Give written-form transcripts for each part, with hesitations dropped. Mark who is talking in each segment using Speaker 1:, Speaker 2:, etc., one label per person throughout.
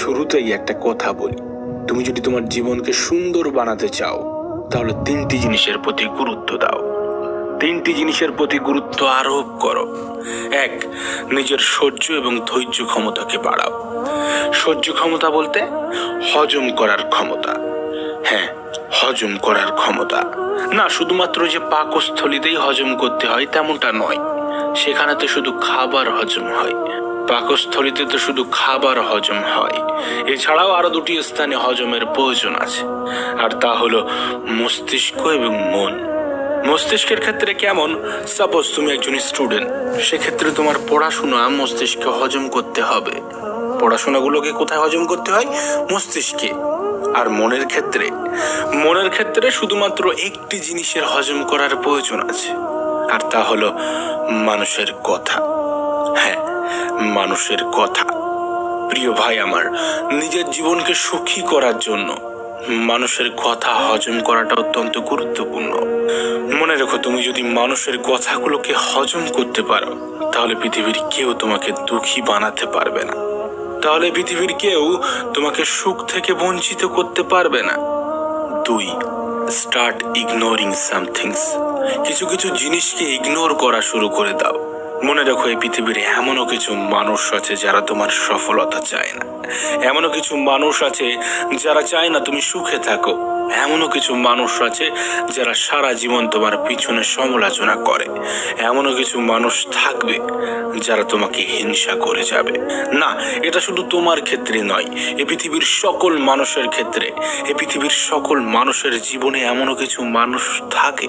Speaker 1: শুরুতেই একটা কথা বলি, তুমি যদি তোমার জীবনকে সুন্দর বানাতে চাও তাহলে তিনটি জিনিসের প্রতি গুরুত্ব দাও। তিনটি জিনিসের প্রতি গুরুত্ব আরোপ করো। এক, নিজের সহ্য এবং ধৈর্য ক্ষমতাকে বাড়াও। সহ্য ক্ষমতা বলতে হজম করার ক্ষমতা। হ্যাঁ, হজম করার ক্ষমতা না, শুধুমাত্র যে পাকস্থলীতেই হজম করতে হয় তেমনটা নয়। সেখানে তো শুধু খাবার হজম হয়, পাকস্থলীতে তো শুধু খাবার হজম হয়। এছাড়াও আরো দুটি স্থানে হজমের প্রয়োজন আছে, আর তা হলো মস্তিষ্ক এবং মন। মস্তিষ্কের ক্ষেত্রে কেমন? সাপোজ তুমি একজন স্টুডেন্ট, সেক্ষেত্রে তোমার পড়াশোনা মস্তিষ্কে হজম করতে হবে। পড়াশোনাগুলোকে কোথায় হজম করতে হয়? মস্তিষ্কে। আর মনের ক্ষেত্রে শুধুমাত্র একটি জিনিসের হজম করার প্রয়োজন আছে, আর তা হলো মানুষের কথা। হ্যাঁ, মানুষের কথা। প্রিয় ভাই আমার, নিজের জীবনকে সুখী করার জন্য মানুষের কথা হজম করাটা অত্যন্ত গুরুত্বপূর্ণ। মনে রেখো, তুমি যদি মানুষের কথাগুলোকে হজম করতে পারো তাহলে পৃথিবীর কেউ তোমাকে দুঃখী বানাতে পারবে না, তাহলে পৃথিবীর কেউ তোমাকে সুখ থেকে বঞ্চিত করতে পারবে না। দুই, স্টার্ট ইগনোরিং সামথিংস। কিছু কিছু জিনিসকে ইগনোর করা শুরু করে দাও। মনে রাখো, এই পৃথিবীর এমনও কিছু মানুষ আছে যারা তোমার সফলতা চায় না। এমনও কিছু মানুষ আছে যারা চায় না তুমি সুখে থাকো। এমনও কিছু মানুষ আছে যারা সারা জীবন তোমার পিছনে সমালোচনা করে। এমনও কিছু মানুষ থাকবে যারা তোমাকে হিংসা করে যাবে। না, এটা শুধু তোমার ক্ষেত্রে নয়, এই পৃথিবীর সকল মানুষের ক্ষেত্রে। এই পৃথিবীর সকল মানুষের জীবনে এমনও কিছু মানুষ থাকে।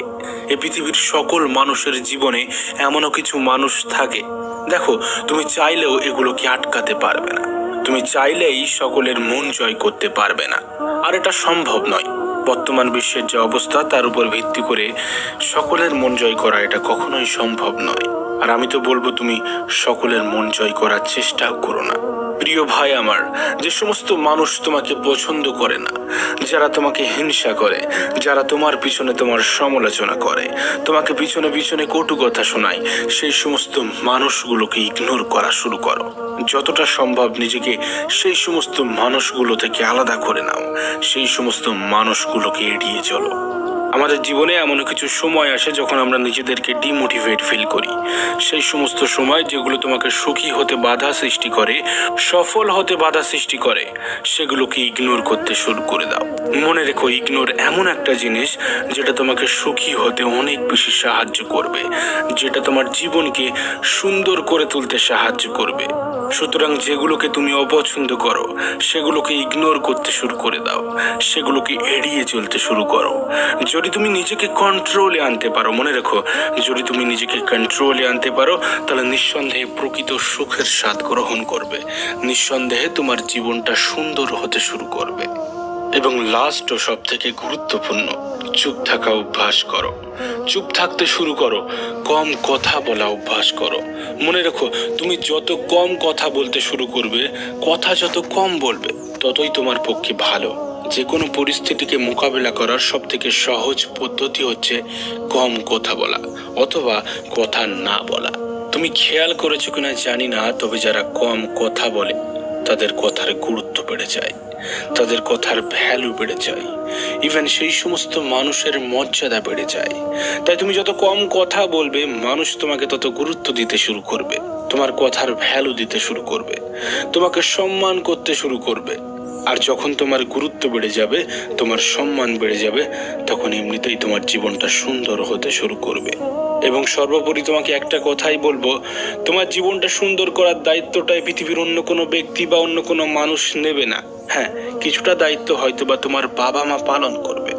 Speaker 1: এই পৃথিবীর সকল মানুষের জীবনে এমনও কিছু মানুষ থাকে। দেখো, তুমি চাইলেও এগুলোকে আটকাতে পারবে না। তুমি চাইলেই সকলের মন জয় করতে পারবে না, আর এটা সম্ভব নয়। বর্তমান বিশ্বের যে অবস্থা তার উপর ভিত্তি করে সকলের মন জয় করা এটা কখনোই সম্ভব নয়। আর আমি তো বলবো, তুমি সকলের মন জয় করার চেষ্টাও করো না। প্রিয় ভাই আমার, যে সমস্ত মানুষ তোমাকে পছন্দ করে না, যারা তোমাকে হিংসা করে, যারা তোমার পিছনে তোমার সমালোচনা করে, তোমাকে পিছনে পিছনে কটু কথা শোনায়, সেই সমস্ত মানুষগুলোকে ইগনোর করা শুরু করো। যতটা সম্ভব নিজেকে সেই সমস্ত মানুষগুলো থেকে আলাদা করে নাও। সেই সমস্ত মানুষগুলোকে এড়িয়ে চলো। আমাদের জীবনে এমন কিছু সময় আসে যখন আমরা নিজেদেরকে ডিমোটিভেট ফিল করি। সেই সমস্ত সময় যেগুলো তোমাকে সুখী হতে বাধা সৃষ্টি করে, সফল হতে বাধা সৃষ্টি করে, সেগুলোকে ইগনোর করতে শুরু করে দাও। মনে রেখো, ইগনোর এমন একটা জিনিস যেটা তোমাকে সুখী হতে অনেক বেশি সাহায্য করবে, যেটা তোমার জীবনকে সুন্দর করে তুলতে সাহায্য করবে। সুতরাং যেগুলোকে তুমি অপছন্দ করো সেগুলোকে ইগনোর করতে শুরু করে দাও, সেগুলোকে এড়িয়ে চলতে শুরু করো। যদি তুমি নিজেকে কন্ট্রোলে আনতে পারো, মনে রেখো, যদি তুমি নিজেকে কন্ট্রোলে আনতে পারো তাহলে নিঃসন্দেহে প্রকৃত সুখের স্বাদ গ্রহণ করবে। নিঃসন্দেহে তোমার জীবনটা সুন্দর হতে শুরু করবে। এবং লাস্ট ও সব থেকে গুরুত্বপূর্ণ, চুপ থাকা অভ্যাস করো। চুপ থাকতে শুরু করো, কম কথা বলা অভ্যাস করো। মনে রেখো, তুমি যত কম কথা বলতে শুরু করবে, কথা যত কম বলবে, ততই তোমার পক্ষে ভালো। যে কোনো পরিস্থিতিকে মোকাবেলা করার সব থেকে সহজ পদ্ধতি হচ্ছে কম কথা বলা অথবা কথা না বলা। তুমি খেয়াল করেছো কিনা জানি না, তবে যারা কম কথা বলে তাদের কথার গুরুত্ব বেড়ে যায়, তাদের কথার ভ্যালু বেড়ে যায়, ইভেন সেই সমস্ত মানুষের মর্যাদা বেড়ে যায়। তাই তুমি যত কম কথা বলবে, মানুষ তোমাকে তত গুরুত্ব দিতে শুরু করবে, তোমার কথার ভ্যালু দিতে শুরু করবে, তোমাকে সম্মান করতে শুরু করবে। আর যখন তোমার গুরুত্ব বেড়ে যাবে, তোমার সম্মান বেড়ে যাবে, তখন এমনিতেই তোমার জীবনটা সুন্দর হতে শুরু করবে। এবং সর্বোপরি তোমাকে একটা কথাই বলবো, তোমার জীবনটা সুন্দর করার দায়িত্বটাই পৃথিবীর অন্য কোনো ব্যক্তি বা অন্য কোনো মানুষ নেবে না। হ্যাঁ, কিছুটা দায়িত্ব হয়তো বা তোমার বাবা মা পালন করবে,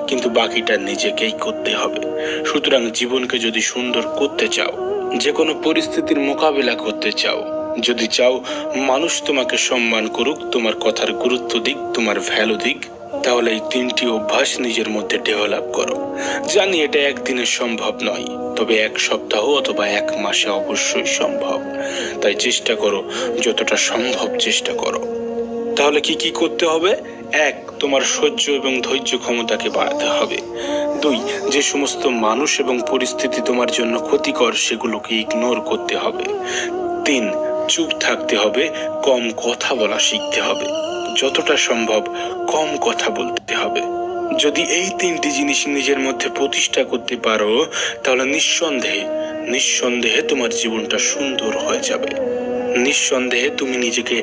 Speaker 1: কিন্তু বাকিটা নিজেকেই করতে হবে। সুতরাং জীবনকে যদি সুন্দর করতে চাও, যে কোনো পরিস্থিতির মোকাবিলা করতে চাও, যদি চাও মানুষ তোমাকে সম্মান করুক, তোমার কথার গুরুত্ব দিক, তোমার ভ্যালু দিক, তাহলে এই তিনটি অভ্যাস নিজের মধ্যে ডেভেলপ করো। জানি এটা একদিনে সম্ভব নয়, তবে এক সপ্তাহ অথবা এক মাসে অবশ্যই সম্ভব। তাই চেষ্টা করো, যতটা সম্ভব চেষ্টা করো। তাহলে কি কি করতে হবে? এক, তোমার সহ্য এবং ধৈর্য ক্ষমতাকে বাড়াতে হবে। দুই, যে সমস্ত মানুষ এবং পরিস্থিতি তোমার জন্য ক্ষতিকর সেগুলোকে ইগনোর করতে হবে। তিন, চুপ থাকতে হবে, কম কথা বলা শিখতে হবে, যতটা সম্ভব কম কথা বলতে হবে। যদি এই 3টি জিনিস নিজের মধ্যে প্রতিষ্ঠা করতে পারো, তাহলে নিঃসন্দেহে তোমার জীবনটা সুন্দর হয়ে যাবে। নিঃসন্দেহে তুমি নিজেকে